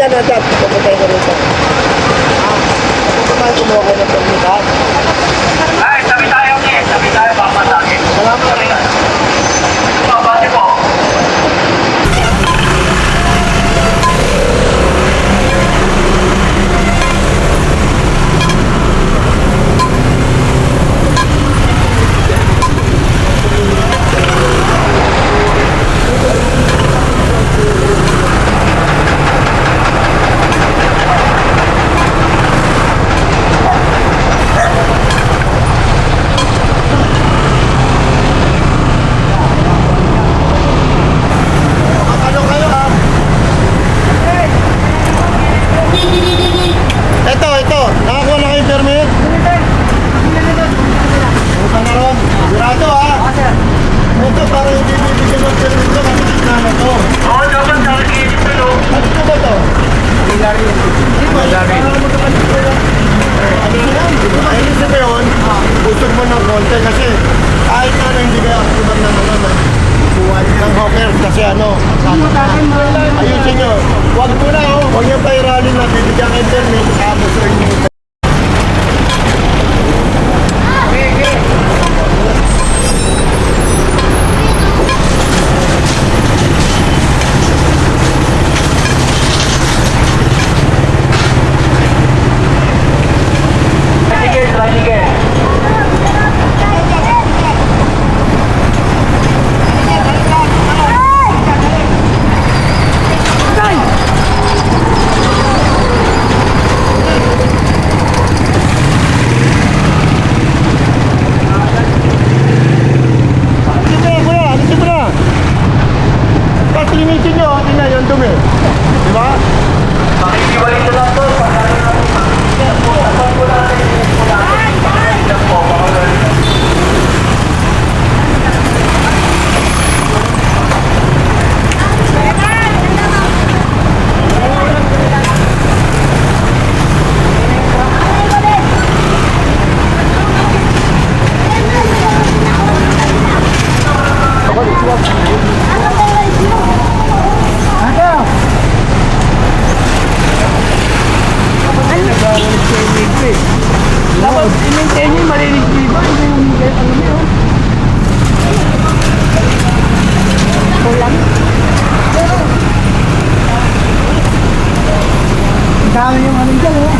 na dyan. Pupunta ko rito. Pupunta kumuha ko ng permit. Ay, sabi tayo, okay. Sabi tayo, papatagin. Salamat. Pabati po. Ito. Nakakuha na kayong permit? Puta na ron. Sigurado ha? Ito para hindi bibigyan ng permit ko kasi gitna na to. Oo, dapat nakikita ito. Ano ba to? Ano yan? Ay, hindi ba yun? Busog mo ng konti kasi kahit na hindi kayo aktiban ng ng hawker kasi ayusin nyo. Huwag mo na huwag nyo pairalin na bibigyan ng internet tapos rin nyo. Linisin nyo, tingnan yung dumi. Diba? Makikiwalay na lang ito. Dapat i-maintain nyo yung malinis dito. Hindi yung humigay ang lumi, oh. Kulang. Ang dami yung ano dyan, oh.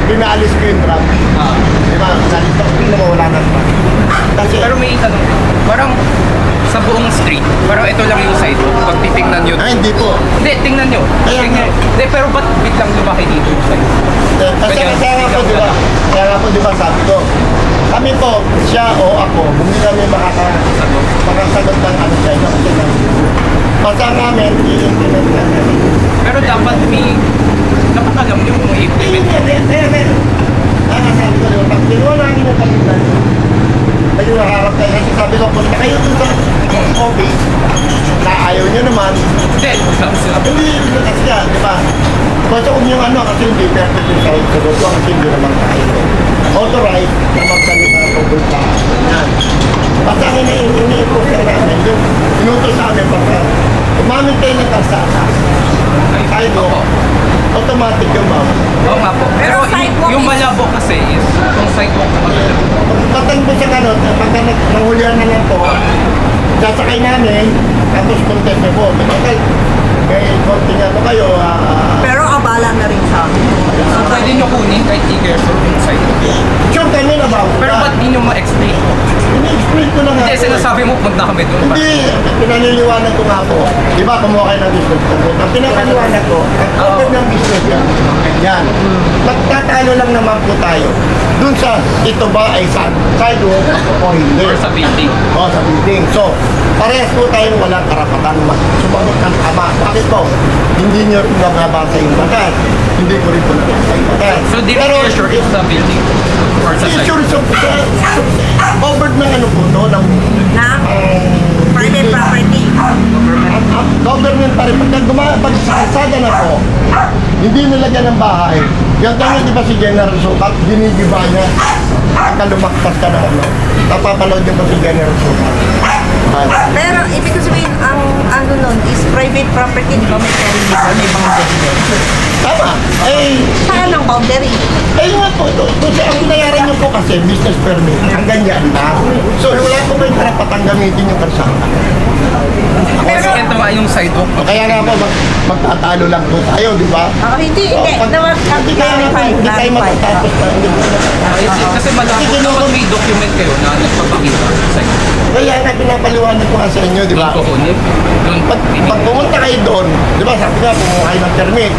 Pinaalis ko yung truck. Diba? Nalito ko na mawala na truck. Kasi, Pero may itanong, parang sa buong street, parang ito lang yung side road. Pag titingnan nyo. hindi po. Hindi, tingnan nyo. Hindi, pero ba't biglang lumaki dito yung side road? Kasi kaya nga po, diba sabi ko, kami po, siya o ako, hindi kami makakasagot ng ano siya. Basta namin, i-implement namin. Pero dapat dapat alam nyo kung i-implement. Sabi ko, pag kinuha namin yung kapitan, medyo nakakarap tayo. Kasi sabi ko, punta kayo dun sa office, na ayaw nyo naman. Hindi, sabi sila. Hindi, kasi yan, di ba? Basta kung yung ano, kasi hindi perfect yung sahig sa doon, kasi hindi naman tayo. Authorized na magsalita tungkol sa yan. Basta ang ini-improve ka namin, yung inutos sa amin, pagka umamit kayo ng kalsada, tayo doon, automatic yung ma'am. Oo nga po. Pero Pero sidewalk yung is- malabo kasi is yung sidewalk na maganda. Pagdating po sa ano, pagka nanghulihan na lang po, sasakay namin, tapos content na po. May konting ano kayo, Pero abala na rin sa amin. So pwede nyo kunin kahit i-gear yung sidewalk. sure kami na ba? Pero ba't di nyo ma-explain? Ini-explain ko na nga. Hindi, sinasabi mo punta kami doon. Hindi, pinaniliwanag ko nga po. Di ba, kumuha kayo ng business permit. Ang pinapaliwanag ko, ang open ng business yan. Yan. Magtatalo lang naman po tayo. Dun sa, ito ba ay sidewalk o hindi? Or sa building. O, sa building. So, parehas po tayong walang karapatan sumagot ng tama. Bakit po? Hindi nyo rin nababasa yung batas. Hindi ko rin po nababasa yung batas. So di ba sure it's sa building? Or sa Sure, sidewalk? covered ng ano po, no? Ng Na private property. government pa rin. Pag sasada na po, hindi nilagyan ng bahay. Yung tanong, di ba si General Sukat, ginigiba niya. Pagka lumakpas ka na ano, napapanood niyo ba si General Sukat? Pero ibig sabihin, ang ano nun is private property, di ba may perimeter, may boundary. Tama. Saan ang boundary? Nga po, kasi ang binayaran niyo po kasi, business permit, hanggang yan na. So, wala po kayong karapatang gamitin yung karsada. Kasi ito nga yung sidewalk. Kaya nga po, magtatalo lang po tayo, di ba? Hindi. Hindi kaya nga po, hindi tayo matatapos na. Kasi malabo dapat may document kayo na nagpapakita sa sidewalk. Kaya nga pinapaliwanag ko nga sa inyo, di ba? Doon kukunin. Doon Pag pumunta kayo doon, di ba, sabi nga, kumuha kayo ng permit.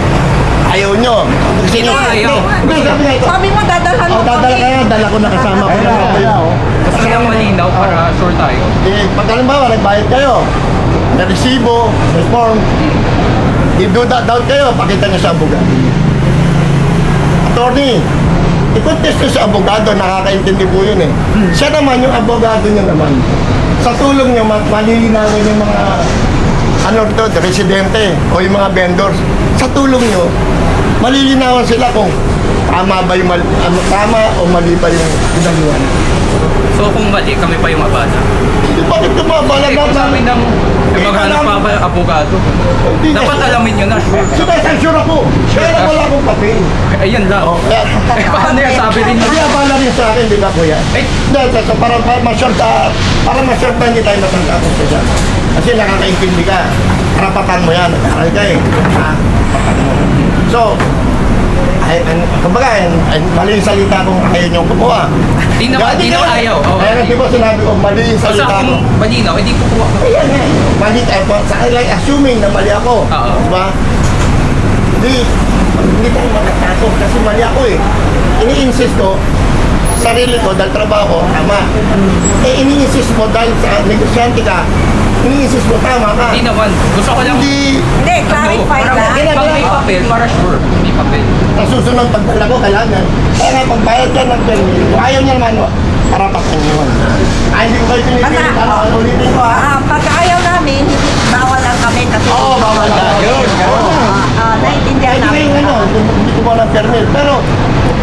Ayaw nyo. Sino ayaw? Hindi, sabi nga ito. Sabi mo, dadalhan mo Dadala kami. kayo, dala ko na kasama ko na kayo. Gusto lang malinaw para sure tayo. Pag halimbawa, nagbayad kayo, may resibo, may form, i-do that down kayo, pakita nyo sa abogado. Attorney, i-contest nyo sa abogado, nakakaintindi po yun eh. Siya naman, yung abogado nyo naman, sa tulong nyo, malilinawin yung mga residente o yung mga vendors. Sa tulong nyo, malilinawan sila kung tama ba yung tama o mali ba yung pinagawa. So kung mali, kami pa yung abala. Bakit tumabala Eh, kung sabi ng maghanap pa ba abogado, dapat alamin nyo na. Sinasensure ako. Kaya lang wala akong papel. Ayan lang. Kaya, Eh, paano yan sabi rin Hindi nyo? abala rin sa akin, di ba kuya? Eh, Hindi, para ma-short na hindi tayo matangkapos sa dyan. Kasi nakakaintindi ka. Karapatan mo yan. Nag-aaral ka eh. Ha? Karapatan mo. So, kumbaga, mali yung salita kung ayaw niyong kumuha. Di na ayaw. Oo. Kaya di ba sinabi ko, mali yung Basta salita ko. kung malinaw, hindi kukuha ko. Ayan nga. Mali tayo. Like, assuming na mali ako. Oo. Di ba? Hindi tayo matatakot kasi mali ako eh. Ini-insist ko, sarili ko, dahil trabaho, tama. Ini-insist mo dahil sa negosyante ka, ini-insist mo, tama ka. Hindi naman. Gusto ko lang. Hindi, Hindi, clarify Parang lang. pag may papel, para sure. May papel. sa susunod pagdala ko, kailangan. Kaya nga, pagbayad ka ng permit, kung ayaw niya naman, karapatan niyo yun. Hindi ko kayo pinipilit, ulitin ko ha. Pagka ayaw namin, bawal lang kami kasi Oo, bawal na. Yun, naiintindihan Pwede namin. kayong hindi ko ng permit. Pero,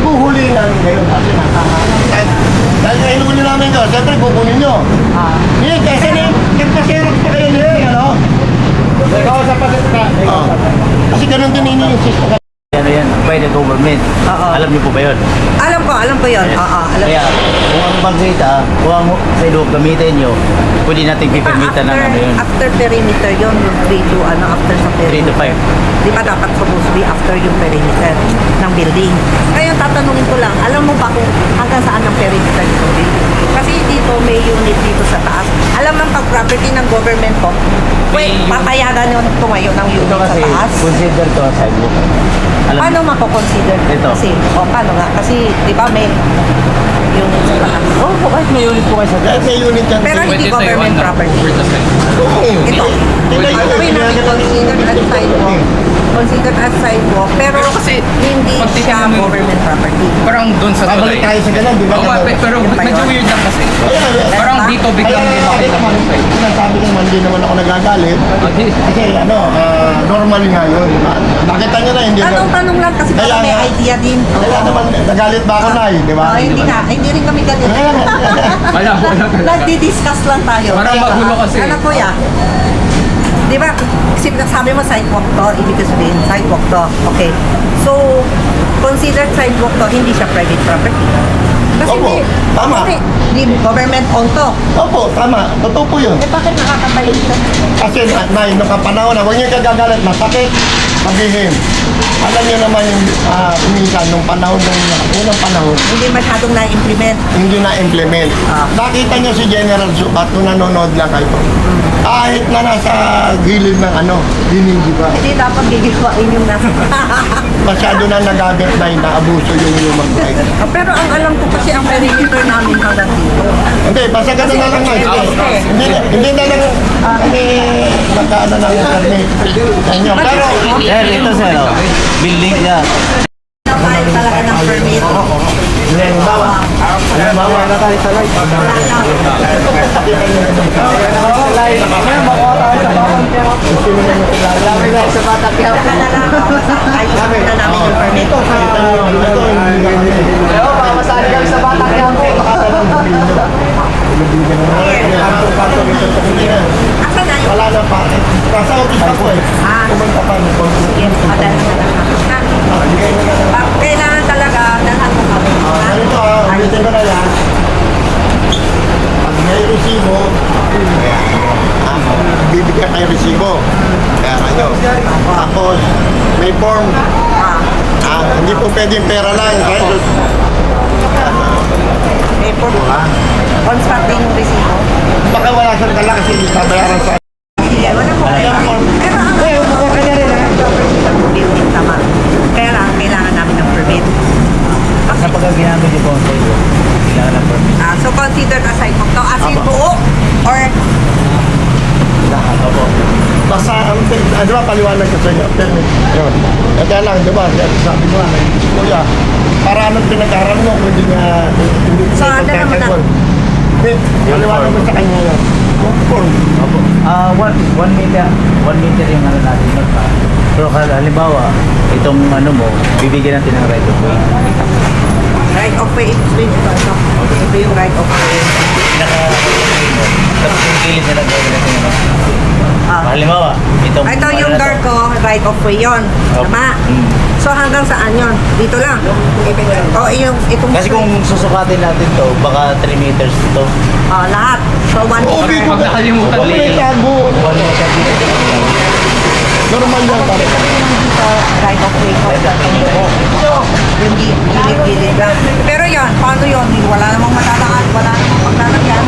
huhuli namin kayo kasi dahil nga inuuli namin ko, siyempre kukunin nyo. Hindi, kasi nagpaserok pa kayo niya, ano? Ikaw sa pasita. Kasi ganun din ini-insist ko. Ano yan, by the government. Oo. Alam niyo po ba yun? Alam ko yun. Oo, alam Kaya, ko. kung ang bangkita, kung ang sidewalk gamitin nyo, pwede natin pipirmitan ng ano yun. After perimeter yun, yung 3 to after sa 3 to perimeter. 5. Di ba dapat supposed to be after yung perimeter ng building? Ngayon, tatanungin ko lang, alam mo ba kung hanggang saan ang perimeter ng building? Kasi dito may unit dito sa taas. Alam ng pag-property ng government ko, wait, papayagan yung tumayo ng unit Ito sa kasi, taas. consider to as sidewalk. Alam Paano mako-consider? Ito. Kasi, paano nga? Kasi, di ba may unit sa taas? Oh, kahit may unit po kayo sa Dahil may unit yan. Pero hindi Pwede sa'yo, government ano, property. for the side. Ito. Hindi Ano kayo ba yung considered as sidewalk? Considered as sidewalk, pero Pero kasi, hindi pag siya titingnan mo- government property. Parang doon sa Babalik tayo sa ganun, di ba? Oo, pero Yun ba medyo yun? weird lang kasi. Kaya, Parang dito biglang Kaya, lumaki lang yung side. sinasabi ko naman, hindi naman ako nagagalit. Kasi normal nga yun, di ba? Nakita niyo na, hindi Tanong lang kasi Kaya para may nga. idea din. Kaya naman, nagalit ba ako na di ba? Hindi nga, hindi rin kami galit. Kaya nga. Malabo lang talaga. Nagdi-discuss lang tayo. Parang magulo kasi. Ano kuya? Di ba, kasi sabi mo sidewalk to, ibig sabihin sidewalk to. Okay. So, considered sidewalk to, hindi siya private property. Kasi Opo, tama. Kasi di government owned to. Opo, tama. Totoo po yun. Eh bakit nakakabalik siya? Kasi nung kapanahon na, huwag niyo kagagalit, masakit, sabihin. Alam niyo naman yung minsan, nung panahon, nung unang panahon, Hindi masyadong na-implement. hindi na-implement. Nakita niyo si General Subat kung nanonood lang kayo. Kahit na nasa gilid ng dinig, di ba? Hindi dapat gigiwain yung nasa. Masyado na nagamit na inaabuso yung human rights. Pero ang alam ko kasi ang perimeter namin hanggang dito. Hindi, basta ganun na lang nga. Hindi na lang nagkaano ng permit sa inyo. Pero, Sir, ito sir, oh. Building niya. Nabayad talaga ng permit. halimbawa na tayo sa live. Sa bata kaya na lang. Ay, na namin yung permit. Masali kami sa bata kaya po. Asa na yun? Wala na pa. Nasa office ako eh. Pumunta pa ng konsul. Yes, madali na lang. Pag kailangan talaga, dalhan mo kami. Ganito ulitin ko na yan. Pag may resibo, bibigyan kayo resibo. Kaya kayo. Tapos, may form. Hindi po pwedeng pera lang. May for constructing resibo. Baka wala siyang dala kasi hindi babayaran sa... Sige, wala po. Pero ang building tama. Kaya lang, kailangan namin ng permit. Sa pagkaginamit yung bonsai, kailangan ng permit. So considered as sidewalk to as in buo or Opo. Basta, di ba, paliwanag ko sa inyo, permit. Yun. Kaya lang, di ba, sabi ko nga, kuya, para anong pinag-aral mo kung hindi nga, hindi So, ano naman na? Hindi, paliwanag mo sa kanya yun. Yung form. Opo. 1 meter. 1 meter yung ano natin nun pa. Pero halimbawa, itong ano mo, bibigyan natin ng right of way. right of way explain ito. Ito yung right of way. Pinaka-way mo. Tapos yung gilid na gawin natin ano. Halimbawa, itong... Ito yung ano na door to. ko, right of way yun. Opo. Tama? So hanggang saan yun? Dito lang? O itong Kasi kung susukatin natin to, baka 3 meters to. lahat. So 1 Oo, meter. bigo ka. nakalimutan Huwag mo ulit. itago. 1 meter dito. Normal yan, pare. Dito, right of way ko. Yung gilid-gilid lang. Pero yun, paano yun? Wala namang matatakan, wala namang paglalagyan.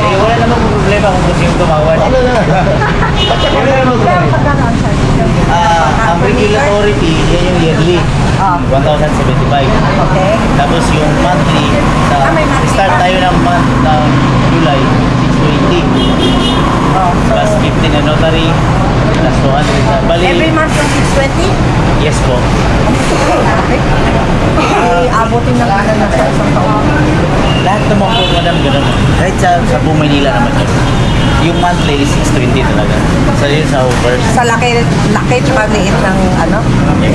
Eh, wala namang problema kung gusto yung tumawan. Ano na? Wala namang problema. Ang regulatory fee, yan yung yearly. 1,075. Okay. Tapos yung monthly, may monthly start pa. tayo ng month ng July, 620. Plus 15 na notary, plus 200 na bali. Every month yung 620? Yes po. Abutin ng ano na sa isang taon. Lahat naman po, madam, ganun. Kahit sa buong Manila naman yun. Yung monthly is 620 talaga. So yun sa offers. Sa laki tsaka liit ng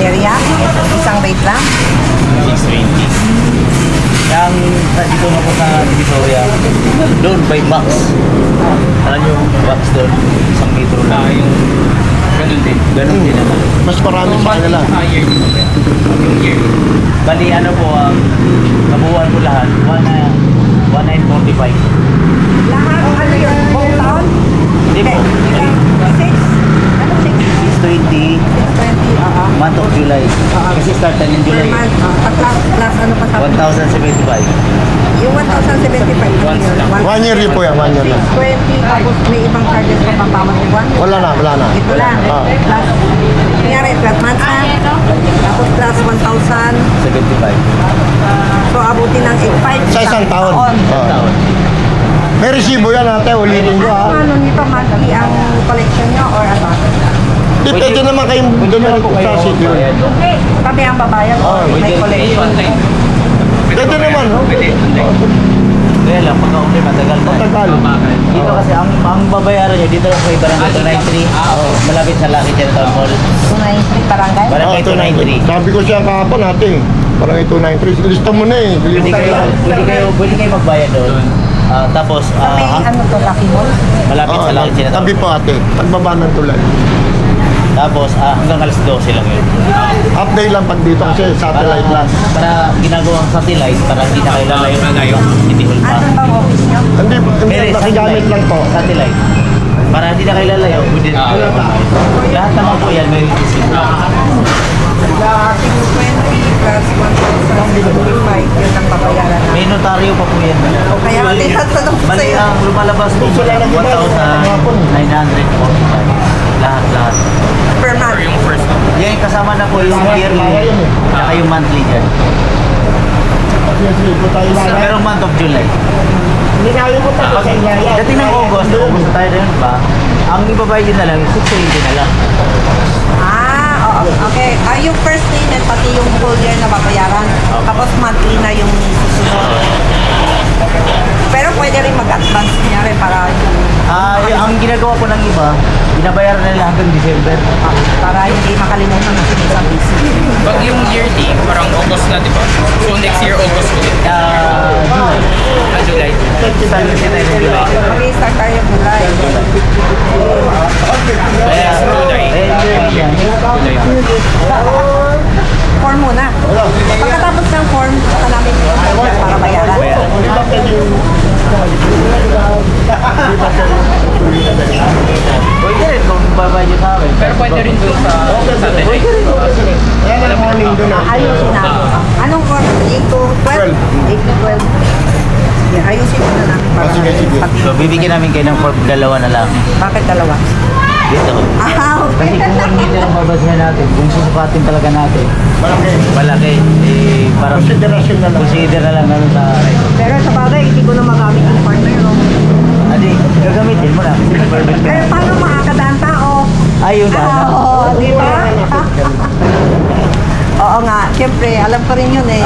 area, isang rate lang. 620. Yang dito na po sa Victoria, doon by box. Alam yung box doon, 1 metro lang. Ganun din. Ganun din naman. Mas marami sa kanila. Yearly. Yung yearly. Bali ano po, nabuuan ko lahat, 1945. Lahat, ano yun? Buong taon? Hindi po, 6? Ano 6? 620, 20, month of July. Kasi start na in Per July, month. Plus ano pa sa 1,075. yung 1,075 ano yun? 1 year yun po yan, 1 year lang. 20, tapos may ibang charges pa pang bawat buwan? Wala na, wala na. Ito lang. Plus, kunyari, 12 months na. Tapos plus 1,000. 75. So, abutin ng 8,500. Sa isang taon. Taon. May resibo yan ate, ulitin ko ha. Ano nito, monthly ang collection nyo or ano? Di pwede naman kayong dumalik sa city. Okay. Kami ang babayan or may collection. Online. Pwede naman, no? Pwede online. Kaya lang, pagka-uli, matagal na. Tagal. Dito kasi, ang babayaran nyo, dito lang kay Barangay 293. Malapit sa Lucky Town Mall. 293 barangay? Barangay 293. Sabi ko siya kahapon ate. Parang ito 93. Lista mo na eh. Pwede kayo magbayad doon. Tapos, May ano to, Lucky Mall? malapit sa Lucky Town. Tabi po ate. Pagbaba ng tulay. Tapos hanggang alas 12 lang yun. Update lang pag dito kasi satellite lang. Para ginagawang satellite para hindi na kayo lalayo Malayo. City Hall pa. Ano bang office nyo? Hindi, nakigamit lang po. Satellite. Para hindi na kayo lalayo, pwede na kayo online. Lahat naman po yan may receipt. 220 plus 1,055 yun ang babayaran na. May notaryo pa po yan. O kaya tinatanong ko Bali sa'yo. ang lumalabas po Sila lang iba, 1,945. Lahat. Per Or month. yung first one. Yan kasama na po yung yearly saka yung monthly dyan. Sige, po tayo lang. Pero month of July. Hindi kaya mo pa sa Ilaya. Dating ng August tayo rin ba? Ang ibabayad yun na lang, 680 na lang. Oo, okay. Yung first payment, pati yung full year na babayaran. Tapos monthly na yung susunod. Pero pwede rin mag-advance niya rin para Ang ginagawa ko ng iba, binabayaran nila hanggang December. para hindi makalimutan na sa busy. Pag yung yearly, parang August na, di ba? So next year, August ulit. July. July. Start kasi tayo ng July. Mag-start tayo July. Kaya, yan. Form muna. Pagkatapos ng form, saka namin para bayaran. Hindi ba pwede yung... Pwede rin kung babayad nyo sa akin. Pero pwede rin doon sa satellite. Kaya na morning doon na. Ayusin na. Anong form? 8 to 12? 8 to 12. Sige, ayusin mo na namin para Sige. pati. So, bibigyan namin kayo ng form, dalawa na lang. Bakit dalawa? Dito. Okay. Kasi kung 1 meter ang babasya natin, kung susukatin talaga natin, Malaki. malaki, parang Consideration na lang. consider na lang namin sa Pero sa bagay, hindi ko na magamit yung partner. No? Adi, gagamitin mo na. Permit ka. Pero paano makakadaan tao? Ayun na. Oo, di ba? Oo nga, siyempre, alam ko rin yun eh.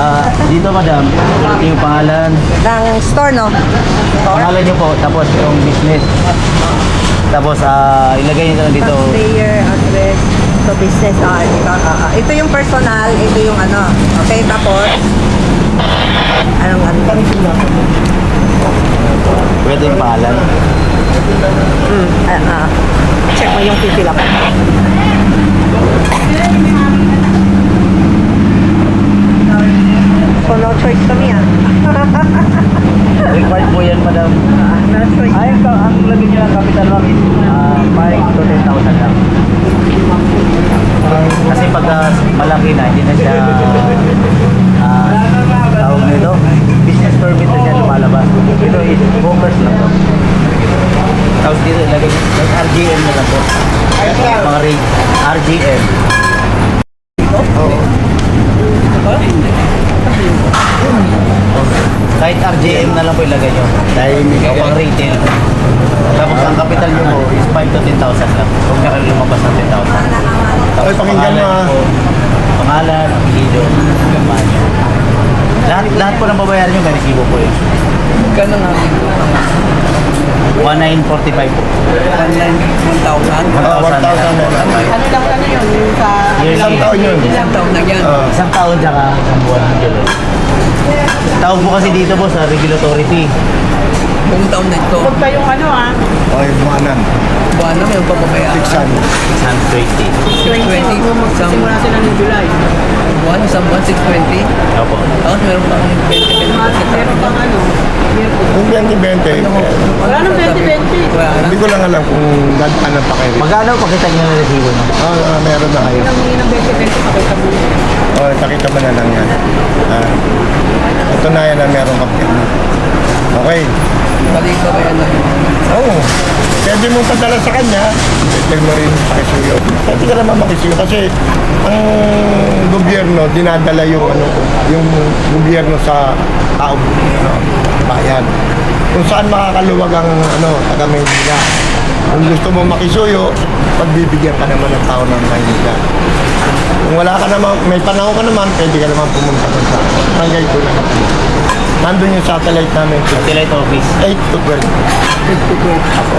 Dito madam, sulat yung pangalan. Ng store, no? Store? Pangalan nyo po, tapos yung business. Tapos ilagay nyo lang dito. Player, address, so business, ito yung personal, ito yung ano. Okay, tapos, anong ano? Pwede yung pangalan. Check mo yung pipila ko. So, no choice kami Required po yan madam. No choice. Ang lagay nyo ng capital lock is 5 to 10,000 lang. Kasi pag malaki na, hindi na siya tawag nito, business permit na siya lumalabas. Ito is focus lang po. Tapos dito ilagay nyo, RGM na lang po. Mga rate, RGM. Kahit RGM na lang po ilagay nyo. Dahil pang retail. Tapos ang capital nyo po is 5 to 10,000 lang. Huwag na kayo lumabas ng 10,000. Tapos Ay, pakinggan mo, pangalan po, pangalan, apelido, gaman nyo. Lahat po ng babayaran nyo, may resibo po yun. Gano'n nga. 1945 po. 1,000. 1,000 Ano lang ano yun? Yung sa... Isang taon yun. Ilang taon na yan? Isang taon tsaka isang buwan ng July. Tawag po kasi dito po sa regulatory fee. Buong taon na ito. Huwag kayong ano Okay, buwanan. Buwan na may papabayaan. 600. 620. 620. Simula sila ng July. Buwan, isang buwan, 620. Opo. Tapos meron pang 20. Meron pang ano? Kung 2020, Wala nang 2020. Wala na. hindi ko lang alam kung dadaanan pa kayo. Magkano pakita nyo ng resibo no? Meron na kayo. Hindi ng 2020 pakita mo. Pakita mo na lang yan. Ito na yan na meron ka. Okay. Balik ka kaya na. Oo. Pwede mong padala sa kanya, pwede mo rin makisuyo. Pwede ka naman makisuyo kasi ang gobyerno dinadala yung yung gobyerno sa tao, bayan. Kung saan makakaluwag ang taga Maynila. Kung gusto mo makisuyo, pagbibigyan ka naman ng tao ng Maynila. Kung wala ka naman, may panahon ka naman, pwede ka naman pumunta doon sa barangay ko na. Nandun yung satellite namin. Satellite office. 8 to 12. 8 to 12. Ako.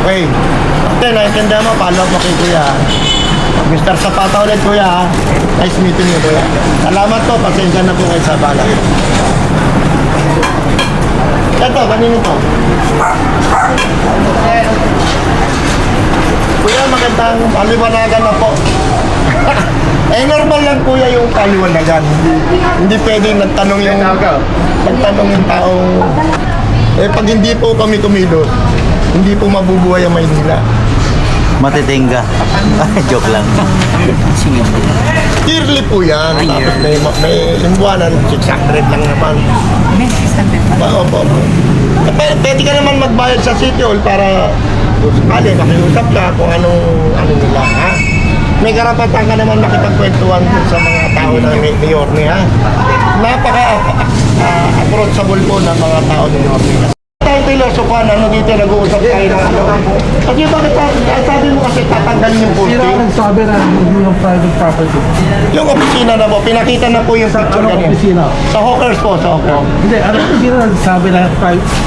Okay. Okay, naintindihan mo, follow up mo kay Kuya. Mr. Zapata ulit, Kuya. Nice meeting you, Kuya. Salamat po, pasensya na po kayo sa bala. Ito, kanino to? Kuya, Kaya magandang paliwanagan na po. Eh, normal lang kuya yung paliwanagan. Hindi pwedeng nagtanong yung taong... Eh, pag hindi po kami kumilos, hindi po mabubuhay ang Maynila. Matitingga. Joke lang. Yearly po yan. Tapos may limbuanan, 600 lang naman. May 600 pa. Opo. Pwede ka naman magbayad sa City Hall para kung sakali makiusap ka kung ano nila, ha? May karapatan ka naman makipagkwentuhan sa mga tao ng mayor niya. Approachable po ng mga tao ng mayor niya. Tayo filosofuan, dito nag-uusap tayo ng Kasi bakit sabi mo kasi tatanggalin yung posting? Sino ang nagsabi na hindi yung private property? Yung opisina na po, pinakita na po yung picture Anong ganyan. opisina? Sa Hawkers po, sa Hawkers. Hindi, ano sino nagsabi na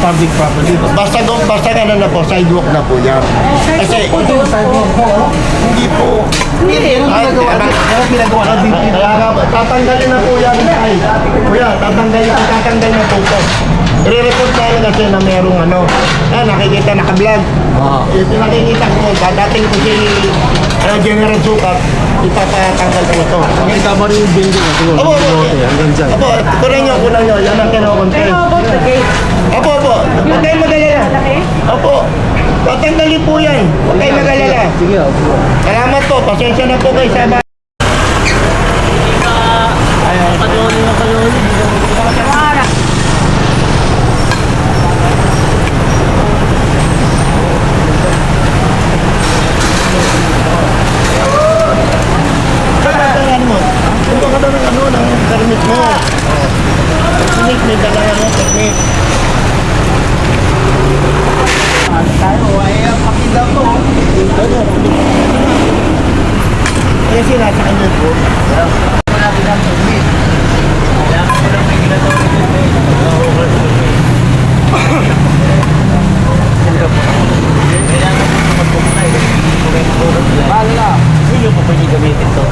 public property? Basta ganun na po, sidewalk na po yan. Kasi, hindi po. Ano ginagawa ng DP? Kaya nga po, tatanggalin na po yan. Ay, kuya, tatanggalin na po ito. I-report namin kasi na merong nakikita naka-vlog. Nakikita ko, dating ko si General Sukat, ipapatanggal ko ito. Nakita mo rin yung building na siguro. Opo, Hanggang dyan. Opo, kunan nyo, yan ang kinukonte. Opo, huwag kayong mag-alala. Opo, tatanggalin po yan. Huwag kayong mag-alala. Sige, opo. Salamat po, pasensya na po kayo sa bahay. Kung ka daw ng permit mo. Permit, may dalawa mo, permit. Kasi nasa kanya po. Hindi po pwede gamitin to.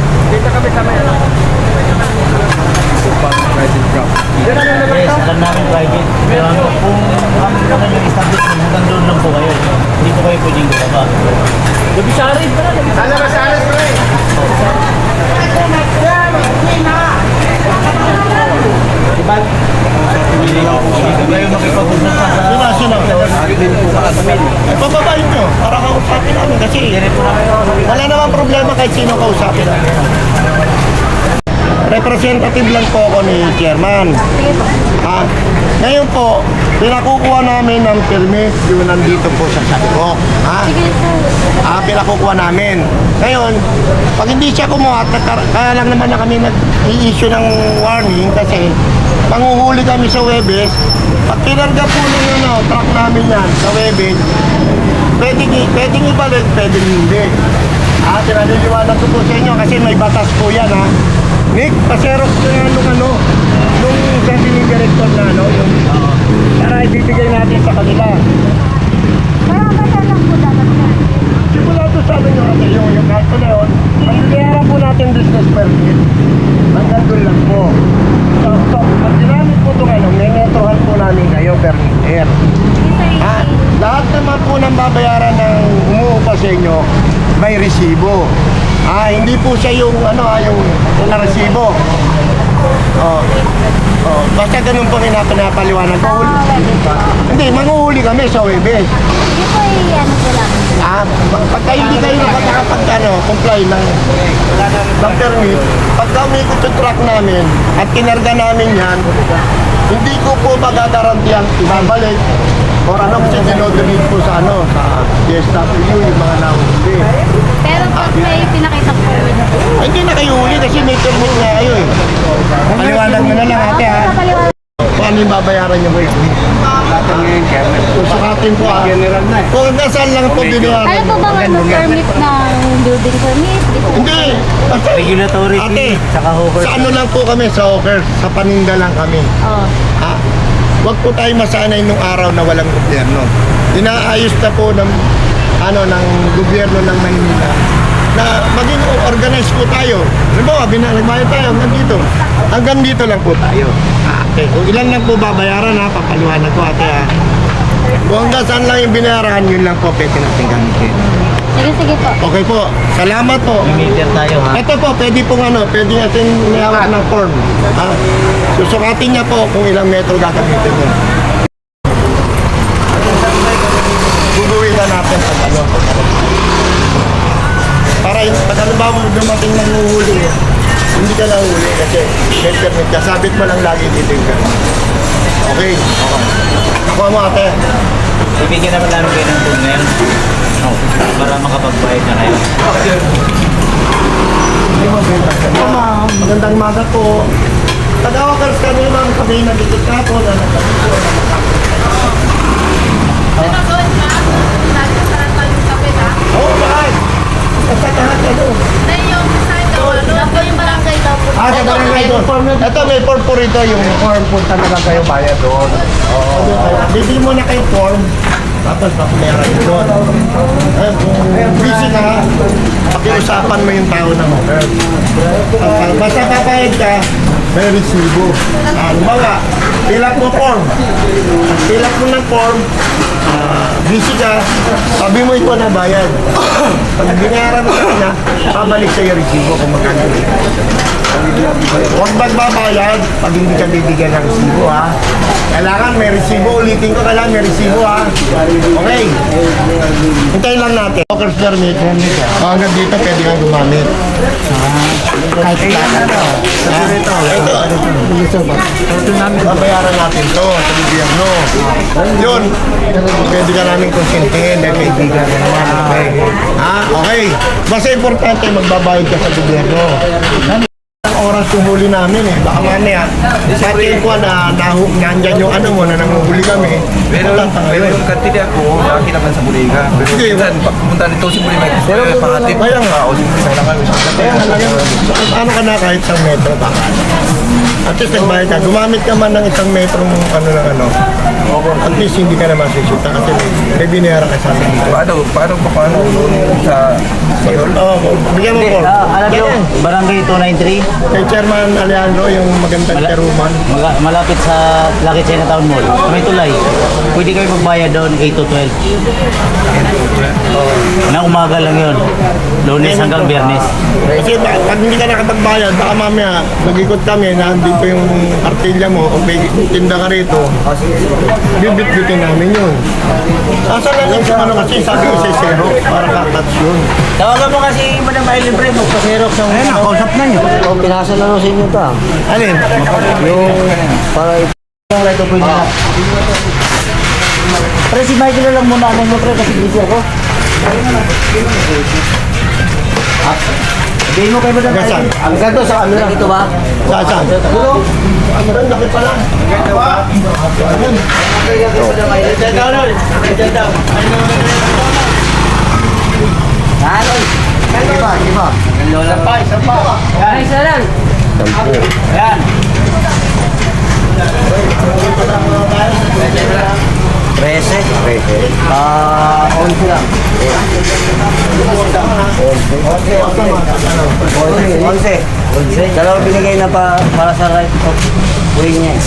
Yes, alam namin private. Pero kung kami naman yung establishment, hanggang doon lang po kayo. Hindi po kayo pwedeng gumaba. Kayo makipag-usap pa sa... Sino? Pababain nyo, para kausapin namin kasi wala namang problema kahit sino kausapin namin. Representative lang po ako ni Chairman. Ha? Ngayon po, pinakukuha namin ng permit yung nandito po sa sidewalk. Ha? Pinakukuha namin. Ngayon, pag hindi siya kumuha, kaya lang naman na kami nag-i-issue ng warning kasi manguhuli kami sa Webes. Pag kinarga po ng truck namin yan sa Webes, pwedeng ibalik, pwedeng hindi. Pinaniliwanag ko po sa inyo kasi may batas po yan, ha. Nick, paserok ko yan nung sabi ni director na, yung para ibibigay natin sa kanila. Parang kaya lang po dapat na. Simula to sabi nyo kasi yung kaso na yun, magkikiyara po natin business permit. Hanggang doon lang po. So, pag ginamit po ito menetrohan po namin kayo per meter. Lahat naman po ng babayaran ng umuupa sa inyo, may resibo. Hindi po siya yung yung resibo. Basta ganun po pinapaliwanag ko. Hindi, manguhuli kami sa Webes. Hindi po po lang. Pagka hindi kayo comply ng permit, pagka umikot yung truck namin at kinarga namin yan, hindi ko po magagarantiyan ibabalik or kasi dinodonate po sa DSWU yung mga nahuli. Pero pag may pinakita po yun. Hindi na kayo huli kasi may permit na kayo eh. Paliwanag mo na lang ate, ha. Paano yung babayaran yung wait? Susukatin po, ha. Kung nasaan lang po binayaran. Ano po bang permit ng building permit? Hindi. Basta, Regulatory ate, fee, saka Hawkers. sa lang po kami, sa Hawkers. Sa paninda lang kami. Ha? Huwag po tayo masanay nung araw na walang gobyerno. Inaayos na po ng gobyerno ng Maynila na maging organized po tayo. Halimbawa, nagbayad tayo hanggang dito lang po tayo. Okay. Kung ilan lang po babayaran, papaliwanag ko ate, ha. Kung hanggang saan lang yung binayaran, yun lang po pwede natin gamitin. Sige po. Okay po. Salamat po. May meter tayo ha. Ito po, pwede natin niyawak ng form. Ha? Susukatin niya po kung ilang metro gagamitin niya. Guguhin na natin pag ano. Para pag ano ba mo dumating ng uhuli, hindi ka na uhuli kasi may permit ka. Sabit mo lang lagi dito yung permit. Okay. Nakuha mo ate. Ibigyan naman namin kayo ng phone ngayon. Para makapagbayad na kayo. Ma'am, magandang umaga po. Tagawakers kami ma'am, kami nagikot ka po na Oo, bakit? Basta lahat ano. Sa barangay doon. Ito may form po rito, yung form punta na lang kayo bayad doon. Oo. Bibili mo na kayo form, tapos papumeran nyo doon. Kung busy ka, pakiusapan mo yung tao na mo. Basta papayag ka, may resibo. Halimbawa, fill up mo form. Fill up mo ng form, busy ka, sabi mo ito na bayad. Pag binayaran mo sa kanya, pabalik sa'yo resibo kung magkano. Huwag magbabayad pag hindi ka bibigyan ng resibo ha. Kailangan may resibo, ulitin ko, kailangan may resibo ha. Okay. Hintayin lang natin. Walker's permit. Hanggang dito pwede kang gumamit. Kahit ano. Ito. Babayaran natin to sa gobyerno. Yun. Pwede ka namin konsintihin dahil kaibigan ka naman. Okay. Ha? Okay. Basta importante magbabayad ka sa gobyerno. Ang oras yung huli namin eh. Baka mamaya, sa atin ko na nandyan yung ano mo na nanguhuli kami. Pero yung kantidad ko, laki naman sa Buliga. Pero Sige, minsan, pag pumunta nito si Buliga, pero pangatid. Kaya nga. O, simple na kami. Kaya halaga, ano ka na kahit isang metro baka. At least nagbayad ka. Gumamit ka man ng isang metro ano ng ano. At least hindi ka na masisita kasi may binayaran ka sa amin. Paano sa... Bigyan mo po. Alam nyo, Barangay 293, Kay Chairman Alejandro, yung magandang chairwoman. malapit sa Lucky Chinatown Mall. May tulay. Pwede kayo magbayad doon 8 to 12. Na umaga lang yun. Lunes hanggang Biyernes. Kasi pag hindi ka nakapagbayad, baka mamaya mag-ikot kami na andito yung artilya mo o may tinda ka rito, bibit-bitin namin yun. Asa lang yung ano kasi sabi ko sa zero para kakats yun. Tawagan mo kasi Madam Aileen Bre, magpa-xerox ng... Ayun, nakausap na yun. Pinasa lang sa inyo ito. Alin? Yung para ito pwede na. Pre, si Michael na lang muna ano mo pre kasi busy ako. Sabihin mo kay Madam Saan? Aileen. Ang ganito sa camera. Dito ba? Saan? Ano rin, laki pala. Iba. Ay, isa lang. Yan. 13. 11 lang. 11. Dalawang binigay na para sa right of way niya.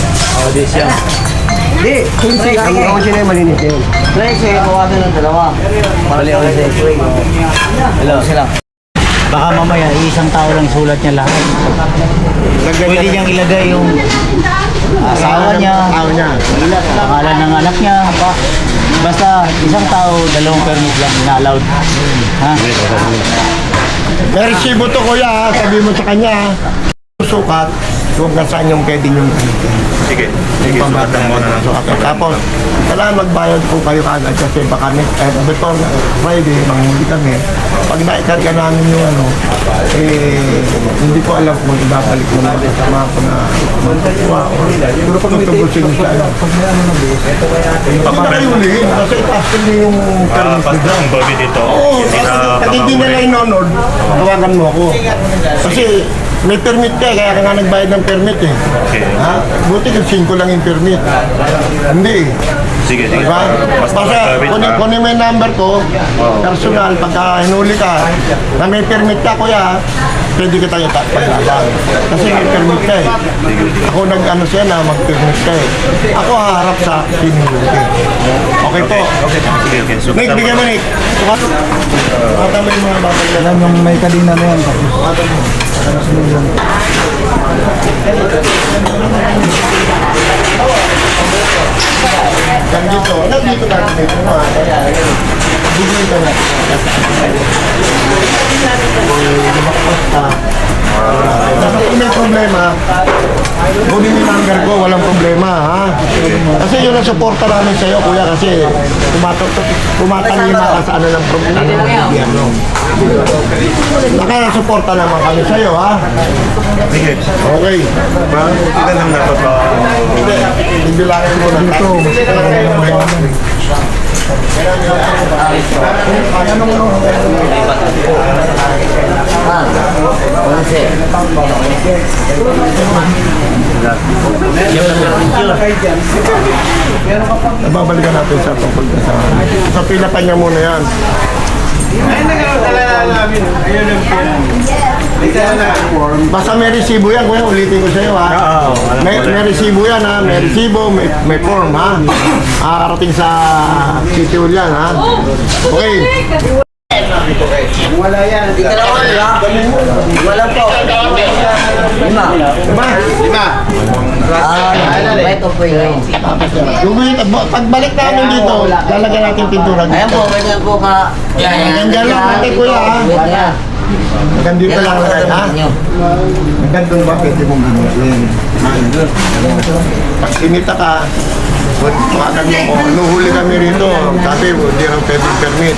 Audition. Di, 11 na yung malinis yun. 13, bawasan ng dalawa. Para sa right of way. Hello. Sila. Baka mamaya, isang tao lang sulat niya lahat. Pwede niyang ilagay yung asawa niya, pangalan ng anak niya, basta isang tao, dalawang permit lang, na-allowed. Ha? May resibo to kuya ha, sabi mo sa kanya ha. Sukat, kung saan yung pwede yung Sige, sukatan mo na. Tapos, kailangan magbayad po kayo kagad kasi baka before Friday, manghuli kami. Pag naikarga namin yung ano, hindi ko alam kung ibabalik mo na kasama ko na magkakuha o siguro pag tutubusin nyo siya. Pag na kayo ulihin, kasi itasin nyo yung permit nila. Ang babi dito. Oo, pag hindi nila inonod, tawagan mo ako. Kasi may permit ka, kaya ka nga nagbayad ng permit eh. Okay. Ha? Buti kung 5 lang yung permit. Hindi eh. Sige, sige. Diba? Basta Basta magkabit, ha? kunin mo yung number ko, personal, pagka hinuli ka, na may permit ka kuya, pwede kita yung paglaban. Kasi may permit ka eh. Ako nag-ano siya na mag-permit ka eh. Ako haharap sa hinuli. Okay po. Okay, sige, okay. So, Nick, bigyan mo Nick. Mata mo yung mga babay na lang. Yung may kadina na yan. Mata mo. Yan dito. Nandito na dito. Bigyan ka na. Kung may problema, kunin yung number ko, walang problema, ha? Kasi yun ang suporta namin sa'yo, kuya, kasi tumatalima ka sa ano ng problema ng gobyerno. Nakasuporta naman kami sa'yo, ha? sige. Okay. Parang kita lang dapat pa. Hindi, bibilangin mo na. Ito. Babalikan natin sa tungkol sa pinapan niya muna yan. Basta may resibo yan, kuya, ulitin ko sa'yo, ha? May resibo yan, ha? May resibo, may form, ha? Makakarating sa City Hall yan, ha? Okay. Wala yan. Wala po. Lima. Lima. Ito po yun. Pagbalik namin dito, lalagyan natin pintura dito. Ayan po, ganyan po ka. Ganyan lang natin, kuya, ha? Hanggang dito lang natin, ha? Hanggang doon ba pwede mong gamitin? Pag sinita ka, tumakan mo ko, nuhuli kami rito. Sabi mo, hindi lang pwede permit.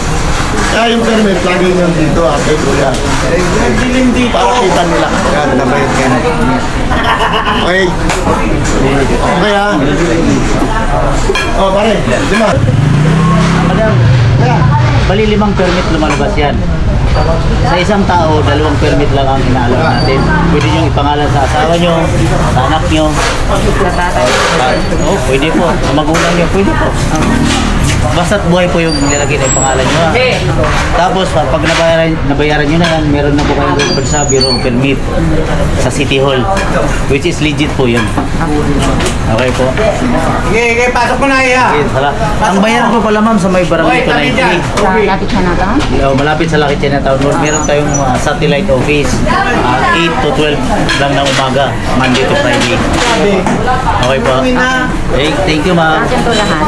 Kaya yung permit, lagi nyo dito, kay kuya. Para kita nila. Yan, nabayad kayo na permit. Okay. Okay, ha? Oh, pare, lima. Madam, bali 5 permit lumalabas yan. Sa isang tao, 2 permit lang ang inaalok natin. Pwede nyo ipangalan sa asawa nyo, sa anak nyo. Oh, pwede po. Sa magulang nyo, pwede po. Basta't buhay po yung nilalagay na yung pangalan nyo. Tapos, pag nabayaran nyo na yan, meron na po kayong record sa Bureau of Permit sa City Hall. Which is legit po yun. Okay po. Okay, pasok mo na iya. Okay, ang bayan po pala ma'am sa may barangay 293. Lapit siya na to? Malapit sa Lucky Chinatown Road. Meron tayong satellite office. 8 to 12 lang ng umaga. Monday to Friday. Okay po. Hey, thank you ma'am. Akin to lahat?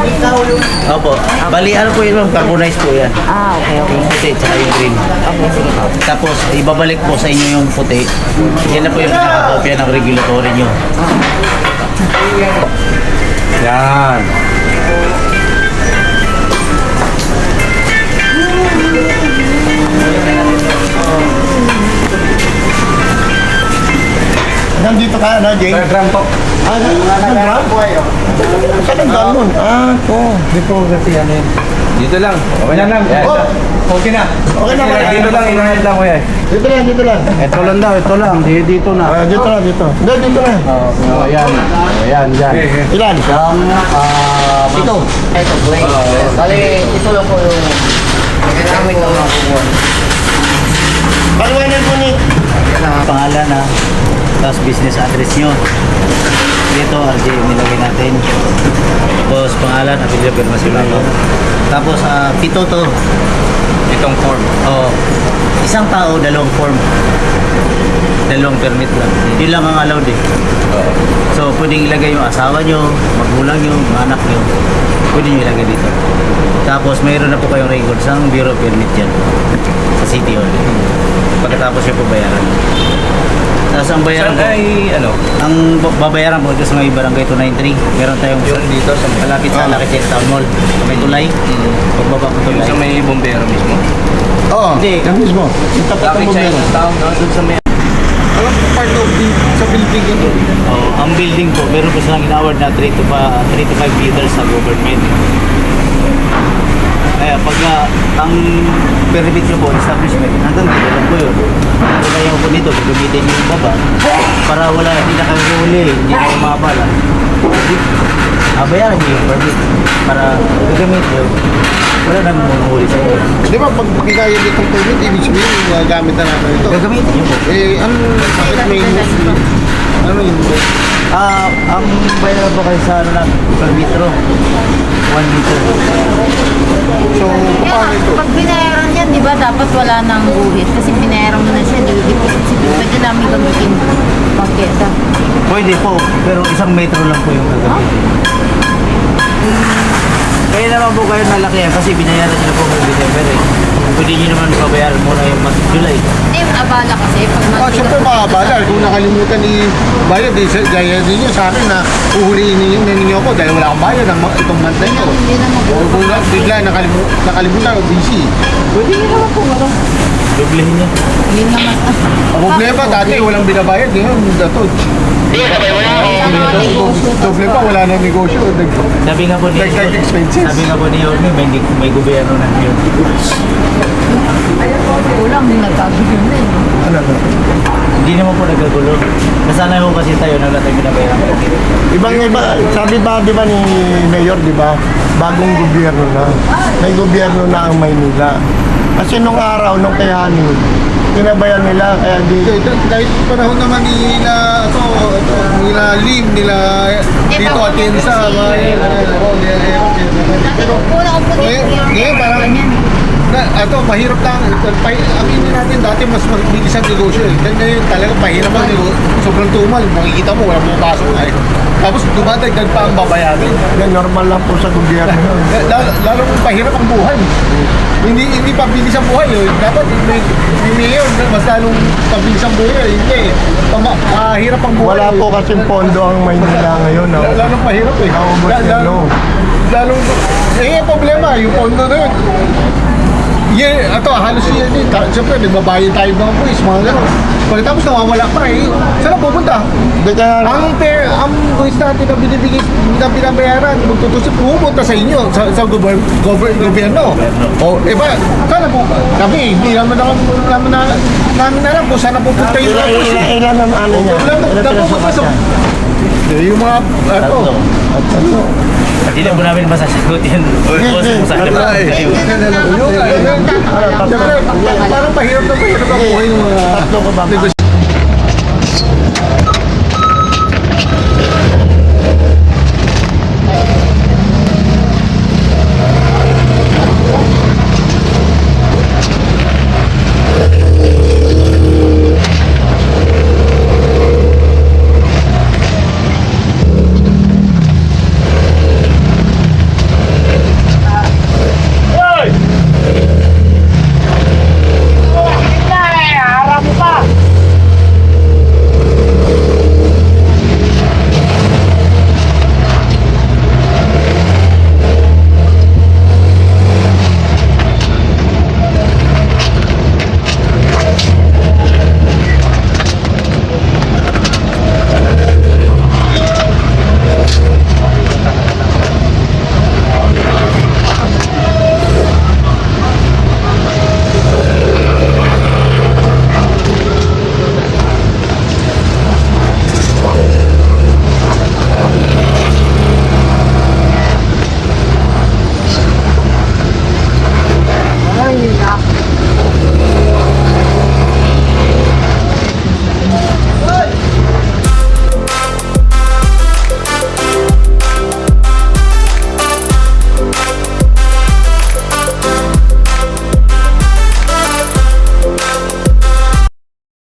Opo. Bali, ano po yun ma'am? Carbonized po yan. Okay. Yung puti tsaka yung green. Okay, sige po. Tapos, ibabalik po sa inyo yung puti. Yan na po yung pinakakopya ng regulatory nyo. Yan. Nandito ka na, Jay? Diagram po. Nag-gram? Saan nag-gram nun? Ito. Dito kasi yan eh. Dito lang. Okay na lang. Oh, Okay na. okay na ba? Dito lang, inahit lang kuya. Dito lang, dito lang. Ito lang daw, ito lang. Dito na. Dito lang, dito. Hindi, dito lang. Ayan. Ayan, dyan. Ilan? Ito. Ito, play. Bali, ito lang po yung namin ng mga kumuha. Paliwanag mo ni. Pangalan na. Tapos business address nyo. Dito, RJ, nilagay natin. Tapos pangalan, apelyido, pirma si Bato. Tapos, pito to. Itong form. Oo. Isang tao, 2 form. 2 permit lang. Yun lang ang allowed eh. So, pwedeng ilagay yung asawa nyo, magulang nyo, mga anak nyo. Pwede nyo ilagay dito. Tapos, mayroon na po kayong record sa Bureau of Permit dyan. Sa City Hall. Pagkatapos nyo po bayaran. Tapos ang bayaran po, ang babayaran po ito sa may barangay 293. Meron tayong Yung dito sa may... malapit sa Lucky Chinatown Mall. Sa may tulay. Pagbaba ko Yung tulay. sa may bombero mismo. Oo, Hindi. yan mismo. Yung tapat ng Lucky bumbero. Chinatown, no? Doon sa may... Part of the sa building yun. Oh, ang building po, meron po silang in-award na 3 to 5 meters sa government. Kaya pag ang permit nyo po, establishment, hanggang dito lang po yun. Kung kayo po dito, gagamitin nyo yung baba para wala, hindi na kayo huli, hindi na umabala. bayaran niyo yung permit para gagamit niyo. Wala nang mumuhuli sa inyo. Di ba pag bigay itong permit, ibig sabihin yung gamit na natin ito. Gagamitin niyo po. Bakit may ano yun? Ang bayaran po kayo sa ano lang, per litro. 1 liter. So, paano ito? Pag binayaran yan, di ba, dapat wala nang guhit. Kasi binayaran mo na siya, di ba? Pwede namin gamitin pagketa. Pwede po, pero 1 metro lang po yung gagamitin. Kaya naman po kayo nalakihan kasi binayaran niyo na po ng December eh. Pwede niyo naman pabayaran muna yung month July. Eh, abala kasi. Pag Siyempre makabala. Kung nakalimutan ni bayad, gaya din nyo sa akin na uhuliin ninyo ako dahil wala akong bayad itong month na ito. Hindi naman po. O kung bigla nakalimutan o busy. Pwede nyo naman po, ano? Doblehin niyo. Hindi naman. Ang problema dati walang binabayad. Ngayon, dato. Doble pa, wala nang negosyo. Sabi nga po ni Dagdag expenses. Sabi nga po ni Yorme, may gobyerno na yun. Kulang, nagkagulong na eh. Ano? Hindi naman po nagagulo. Nasanay ko kasi tayo na tayo binabayaran. Ibang-iba, sabi ba, di ba ni Mayor, di ba? Bagong gobyerno na. May gobyerno na ang Maynila. Kasi nung araw, nung kay Hani, pinabayan nila, kaya di... Kahit panahon naman nila Lim, nila dito Atienza, Pero kulang po ngayon parang mahirap lang. Aminin natin, dati mas mabilis ang negosyo eh. Ngayon talaga mahirap ang negosyo. Sobrang tumal, makikita mo, wala mong pasok ay. Tapos dumadagdag pa ang babayarin. Yan, normal lang po sa gobyerno. Lalong mahirap ang buhay. Hindi pabilis ang buhay. Dapat may mayor, mas lalong pabilis ang buhay. Hindi. Mahirap ang buhay. Wala po kasing pondo ang Maynila ngayon. Lalong mahirap eh. Lalong, problema, yung pondo na yun. Halos yan din. Siyempre, nagbabayad tayo mga pulis, mga gano'n. Pagkatapos nawawala pa eh. Saan na pupunta? Ang pulis natin na binibigay, na binabayaran, magtutusip, pupunta sa inyo, sa gobyerno. O, ba, saan na pupunta? Kami, hindi namin alam kung saan na pupunta yung mga pulis. Ilan ang ano niya? Yung mga, Hindi na po namin masasagutin. Parang mahirap ang buhay ng mga